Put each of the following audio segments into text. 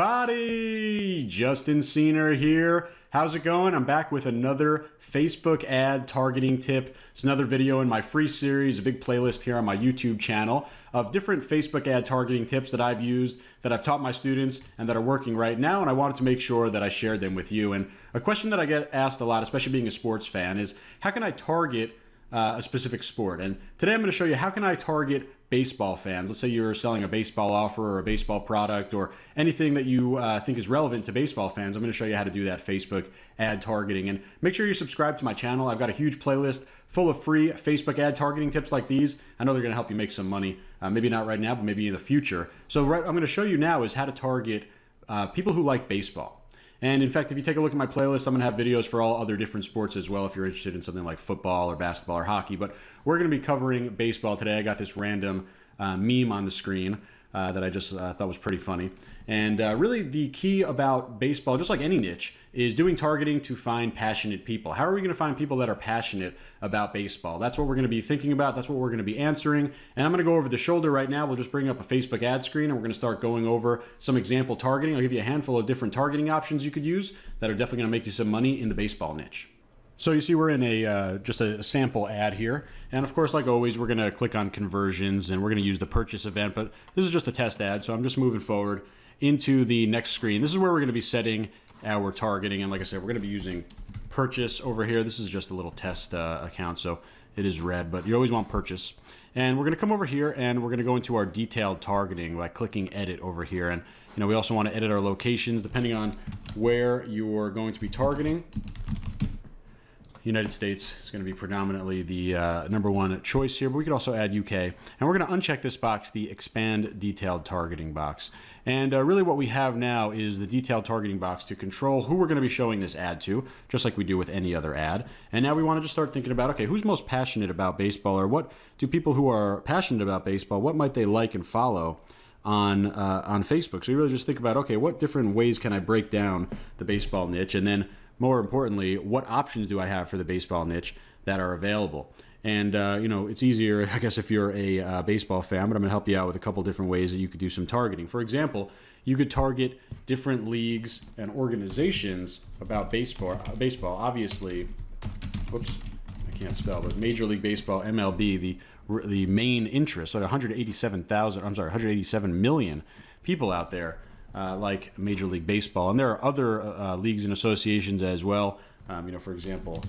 everybody! Justin Cena here. How's it going? I'm back with another Facebook ad targeting tip. It's another video in my free series, a big playlist here on my YouTube channel of different Facebook ad targeting tips that I've used, that I've taught my students, and that are working right now, and I wanted to make sure that I shared them with you. And a question that I get asked a lot, especially being a sports fan, is how can I target a specific sport? And today I'm going to show you how can I target baseball fans. Let's say you're selling a baseball offer or a baseball product or anything that you think is relevant to baseball fans. I'm going to show you how to do that Facebook ad targeting. And make sure you subscribe to my channel. I've got a huge playlist full of free Facebook ad targeting tips like these. I know they're going to help you make some money. Maybe not right now, but maybe in the future. So I'm going to show you now is how to target people who like baseball. And in fact, if you take a look at my playlist, I'm going to have videos for all other different sports as well if you're interested in something like football or basketball or hockey. But we're going to be covering baseball today. I got this random meme on the screen that I just thought was pretty funny. And really the key about baseball, just like any niche, is doing targeting to find passionate people. How are we going to find people that are passionate about baseball? That's what we're going to be thinking about. That's what we're going to be answering. And I'm going to go over the shoulder right now. We'll just bring up a Facebook ad screen and we're going to start going over some example targeting. I'll give you a handful of different targeting options you could use that are definitely going to make you some money in the baseball niche. So you see we're in just a sample ad here. And of course, like always, we're going to click on conversions and we're going to use the purchase event, but this is just a test ad. So I'm just moving forward into the next screen. This is where we're going to be setting our targeting. And like I said, we're going to be using purchase over here. This is just a little test account, so it is red, but you always want purchase. And we're going to come over here and we're going to go into our detailed targeting by clicking edit over here. And we also want to edit our locations depending on where you're going to be targeting. United States is going to be predominantly the number one choice here, but we could also add UK. And we're going to uncheck this box, the expand detailed targeting box. And really what we have now is the detailed targeting box to control who we're going to be showing this ad to, just like we do with any other ad. And now we want to just start thinking about, okay, who's most passionate about baseball, or what do people who are passionate about baseball, what might they like and follow on Facebook? So you really just think about, okay, what different ways can I break down the baseball niche? And then more importantly, what options do I have for the baseball niche that are available? And, it's easier, I guess, if you're a baseball fan, but I'm going to help you out with a couple different ways that you could do some targeting. For example, you could target different leagues and organizations about baseball. Obviously, whoops, I can't spell, but Major League Baseball, MLB, the main interest, so 187 million people out there like Major League Baseball. And there are other leagues and associations as well. For example,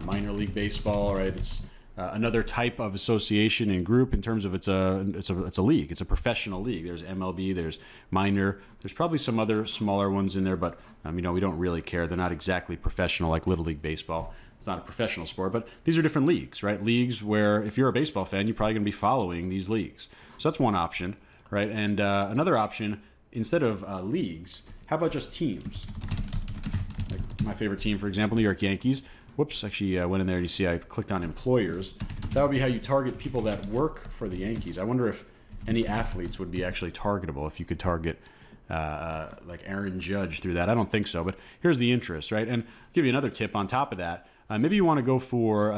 minor league baseball, right? It's another type of association and group in terms of it's a league. It's a professional league. There's MLB, there's minor, there's probably some other smaller ones in there, but we don't really care. They're not exactly professional like Little League Baseball. It's not a professional sport, but these are different leagues, right? Leagues where if you're a baseball fan, you're probably going to be following these leagues. So that's one option, right? And another option, instead of leagues, how about just teams? Like my favorite team, for example, New York Yankees. Whoops, actually I went in there and you see I clicked on employers. That would be how you target people that work for the Yankees. I wonder if any athletes would be actually targetable if you could target like Aaron Judge through that. I don't think so, but here's the interest, right? And I'll give you another tip on top of that. Maybe you want to go for,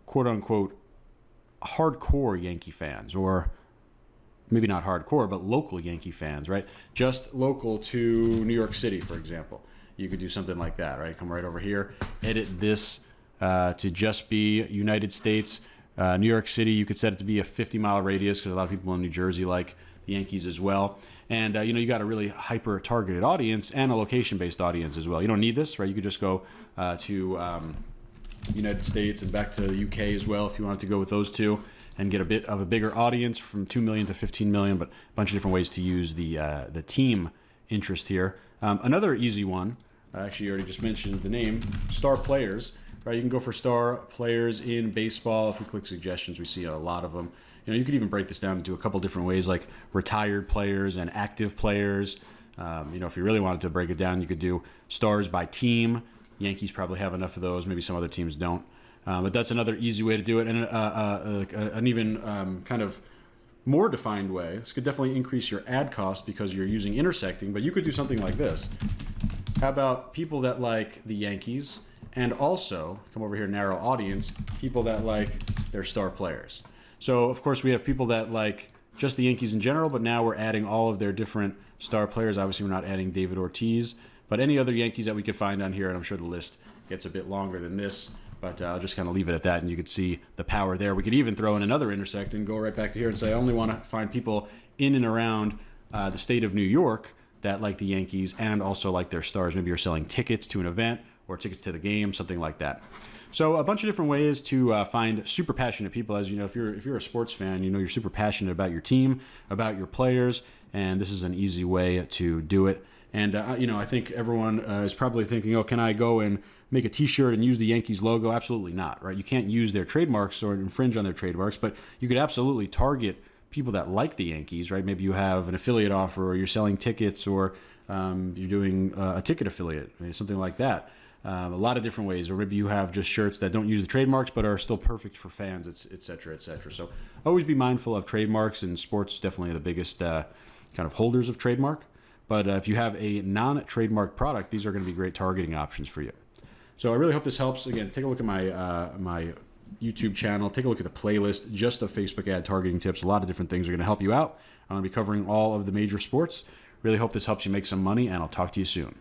quote unquote, hardcore Yankee fans, or maybe not hardcore, but local Yankee fans, right? Just local to New York City, for example. You could do something like that, right? Come right over here, edit this to just be United States. New York City, you could set it to be a 50-mile radius because a lot of people in New Jersey like the Yankees as well. And, you got a really hyper-targeted audience and a location-based audience as well. You don't need this, right? You could just go to United States and back to the UK as well if you wanted to go with those two and get a bit of a bigger audience from 2 million to 15 million, but a bunch of different ways to use the team interest here. Another easy one, actually you already just mentioned the name, star players, right? You can go for star players in baseball. If we click suggestions, we see a lot of them. You could even break this down into a couple different ways, like retired players and active players. If you really wanted to break it down, you could do stars by team. Yankees probably have enough of those. Maybe some other teams don't. But that's another easy way to do it. And an even kind of more defined way. This could definitely increase your ad cost because you're using intersecting, but you could do something like this. How about people that like the Yankees, and also, come over here, narrow audience, people that like their star players. So, of course, we have people that like just the Yankees in general, but now we're adding all of their different star players. Obviously, we're not adding David Ortiz, but any other Yankees that we could find on here, and I'm sure the list gets a bit longer than this, but I'll just kind of leave it at that, and you could see the power there. We could even throw in another intersect and go right back to here and say, I only want to find people in and around the state of New York that like the Yankees and also like their stars. Maybe you're selling tickets to an event or tickets to the game, something like that. So a bunch of different ways to find super passionate people. As you know, if you're a sports fan, you know you're super passionate about your team, about your players, and this is an easy way to do it. And I think everyone is probably thinking, oh, can I go and make a T-shirt and use the Yankees logo? Absolutely not, right? You can't use their trademarks or infringe on their trademarks, but you could absolutely target people that like the Yankees, right? Maybe you have an affiliate offer, or you're selling tickets, or you're doing a ticket affiliate, something like that. A lot of different ways, or maybe you have just shirts that don't use the trademarks but are still perfect for fans, et cetera, et cetera. So always be mindful of trademarks, and sports definitely the biggest kind of holders of trademark. But if you have a non-trademark product, these are going to be great targeting options for you. So I really hope this helps. Again, take a look at my YouTube channel. Take a look at the playlist just of Facebook ad targeting tips. A lot of different things are going to help you out. I'm going to be covering all of the major sports. Really hope this helps you make some money, and I'll talk to you soon.